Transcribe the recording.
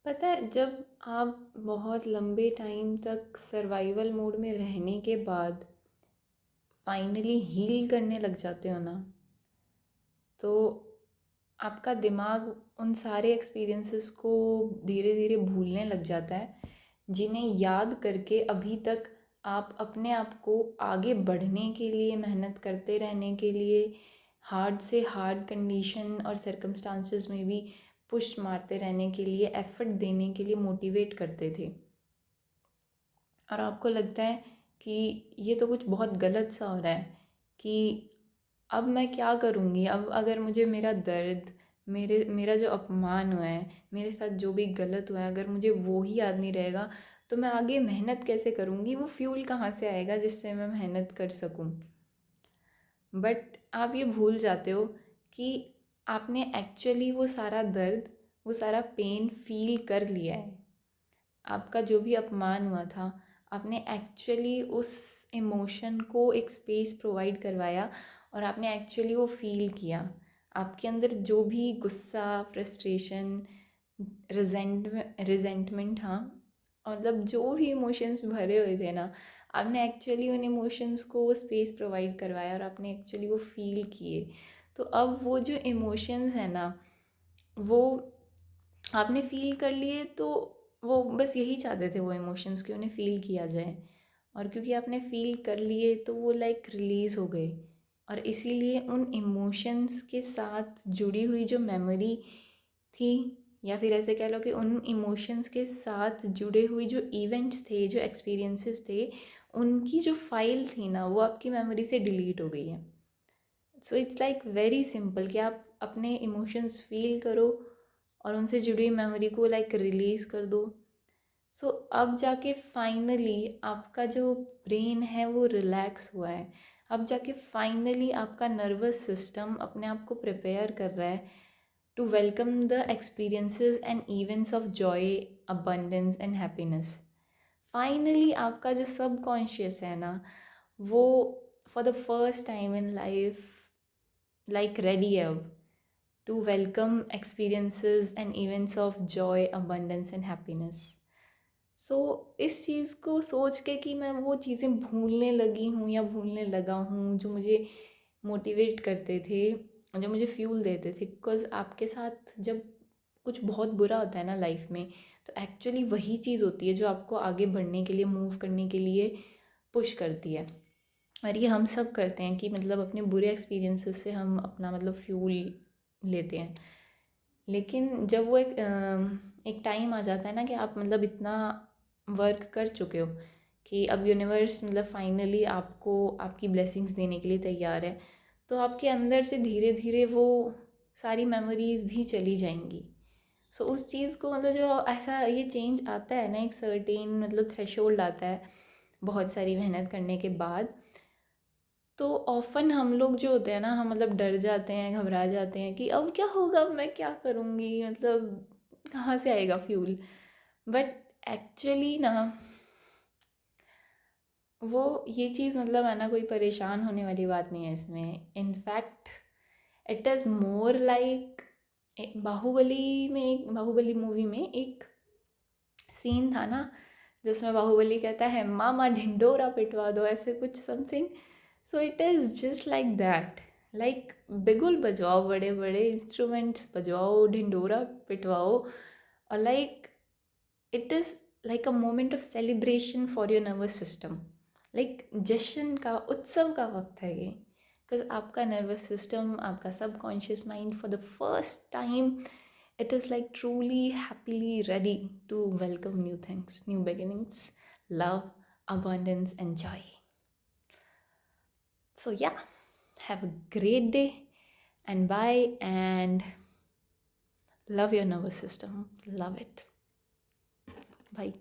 पता है, जब आप बहुत लंबे टाइम तक सर्वाइवल मोड में रहने के बाद फाइनली हील करने लग जाते हो ना, तो आपका दिमाग उन सारे एक्सपीरियंसेस को धीरे धीरे भूलने लग जाता है, जिन्हें याद करके अभी तक आप अपने आप को आगे बढ़ने के लिए, मेहनत करते रहने के लिए, हार्ड से हार्ड कंडीशन और सर्कमस्टांसेस में भी पुश मारते रहने के लिए, एफर्ट देने के लिए मोटिवेट करते थे। और आपको लगता है कि ये तो कुछ बहुत गलत सा हो रहा है, कि अब मैं क्या करूँगी, अब अगर मुझे मेरा दर्द, मेरा जो अपमान हुआ है, मेरे साथ जो भी गलत हुआ है, अगर मुझे वो ही याद नहीं रहेगा तो मैं आगे मेहनत कैसे करूँगी, वो फ्यूल कहाँ से आएगा जिससे मैं मेहनत कर सकूँ। बट आप ये भूल जाते हो कि आपने एक्चुअली वो सारा दर्द, वो सारा पेन फील कर लिया है। आपका जो भी अपमान हुआ था, आपने एक्चुअली उस इमोशन को एक स्पेस प्रोवाइड करवाया और आपने एक्चुअली वो फील किया। आपके अंदर जो भी गुस्सा, फ्रस्ट्रेशन, रिजेंटमेंट, हाँ, मतलब जो भी इमोशंस भरे हुए थे ना, आपने एक्चुअली उन इमोशंस को वो स्पेस प्रोवाइड करवाया और आपने एक्चुअली वो फील किए। तो अब वो जो इमोशंस हैं ना, वो आपने फ़ील कर लिए, तो वो बस यही चाहते थे वो इमोशंस कि उन्हें फ़ील किया जाए। और क्योंकि आपने फ़ील कर लिए तो वो लाइक रिलीज़ हो गए। और इसीलिए उन इमोशंस के साथ जुड़ी हुई जो मेमोरी थी, या फिर ऐसे कह लो कि उन इमोशंस के साथ जुड़े हुए जो इवेंट्स थे, जो एक्सपीरियंसेस थे, उनकी जो फ़ाइल थी ना, वो आपकी मेमोरी से डिलीट हो गई है। So it's like very simple कि आप अपने इमोशंस फ़ील करो और उनसे जुड़ी हुई मेमोरी को लाइक रिलीज़ कर दो। सो अब जाके फाइनली आपका जो ब्रेन है वो रिलैक्स हुआ है। अब जाके फाइनली आपका नर्वस सिस्टम अपने आप को प्रिपेयर कर रहा है to welcome the experiences and events of joy, abundance and happiness. Finally आपका जो सबकॉन्शियस है ना, वो for the first time in life like ready है अब to welcome experiences and events of joy, abundance and happiness. सो इस चीज़ को सोच के कि मैं वो चीज़ें भूलने लगी हूँ या भूलने लगा हूँ जो मुझे मोटिवेट करते थे, जो मुझे फ्यूल देते थे, बिकॉज आपके साथ जब कुछ बहुत बुरा होता है ना लाइफ में, तो एक्चुअली वही चीज़ होती है जो आपको आगे बढ़ने के लिए, मूव करने के लिए पुश करती है। और ये हम सब करते हैं कि मतलब अपने बुरे एक्सपीरियंसेस से हम अपना मतलब फ्यूल लेते हैं। लेकिन जब वो एक टाइम आ जाता है ना कि आप मतलब इतना वर्क कर चुके हो कि अब यूनिवर्स मतलब फाइनली आपको आपकी ब्लेसिंग्स देने के लिए तैयार है, तो आपके अंदर से धीरे धीरे वो सारी मेमोरीज भी चली जाएंगी। सो उस चीज़ को मतलब जो ऐसा ये चेंज आता है ना, एक सर्टेन मतलब थ्रेशोल्ड आता है बहुत सारी मेहनत करने के बाद, तो ऑफ़न हम लोग जो होते हैं ना, हम मतलब डर जाते हैं, घबरा जाते हैं कि अब क्या होगा, मैं क्या करूँगी, मतलब कहाँ से आएगा फ्यूल। बट एक्चुअली ना, वो ये चीज़ मतलब है ना, कोई परेशान होने वाली बात नहीं है इसमें। In fact it is more like, Baahubali movie में एक सीन था ना, जिसमें बाहुबली कहता है मामा ढिंडोरा पिटवा दो, ऐसे कुछ something. So it is just like that, like बिगुल बजवाओ, बड़े बड़े इंस्ट्रूमेंट्स बजवाओ, ढिंडोरा पिटवाओ, और like it is like a moment of celebration for your nervous system. Like जश्न का, उत्सव का वक्त है ये, बिकॉज आपका नर्वस सिस्टम, आपका subconscious mind for the first time, it is like truly happily ready to welcome new things, new beginnings, love, abundance, and joy. So, yeah, have a great day and bye, and love your nervous system. Love it. Bye.